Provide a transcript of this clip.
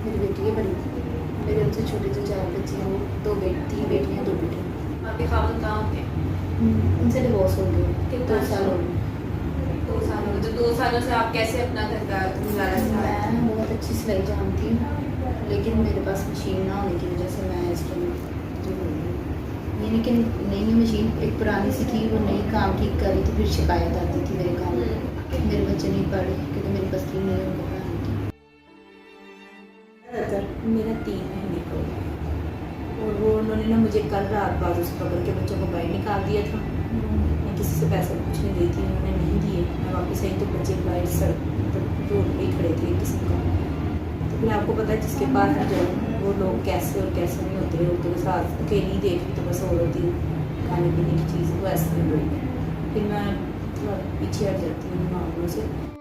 मेरी बेटी है बड़ी, मेरे उनसे छोटे जो 4 बच्चे हैं, वो 3 बेटियाँ 2 बेटे। आपके खामन कहाँ होते हैं? उनसे डिवोर्स हो गए, कितना 2 साल हो गए। 2 साल हो गए। तो 2 सालों से आप कैसे अपना घर का गुजारा चला रहे हैं? मैं बहुत अच्छी सिलाई जानती हूँ, लेकिन मेरे पास मशीन ना होने की वजह से मैं इस टाइम जो ये, लेकिन नई मशीन एक पुरानी सी थी, वो नई काम ठीक कर रही थी, फिर शिकायत आती थी मेरे काम में कि मेरे बच्चे नहीं पढ़ रहे, क्योंकि मेरी बस की नहीं है उनको पढ़ाने की। मेरा 3 महीने का हुआ और वो उन्होंने ना मुझे कल रात बाद उस पकड़ के बच्चों को बाहर निकाल दिया था। मैं किसी से पैसा पूछने गई थी, उन्होंने नहीं दिए। मैं वापस आई तो बच्चे बाहर सड़क मतलब रोड पे ही खड़े थे एक किस्म का। तो फिर आपको पता है जिसके पास जो वो लोग कैसे और कैसे नहीं होते, औरतों के साथ अकेली देख रही तो बस औरत ही खाने पीने की चीज़ वो ऐसे नहीं बोली। फिर मैं थोड़ा पीछे हट जाती हूँ मामलों से।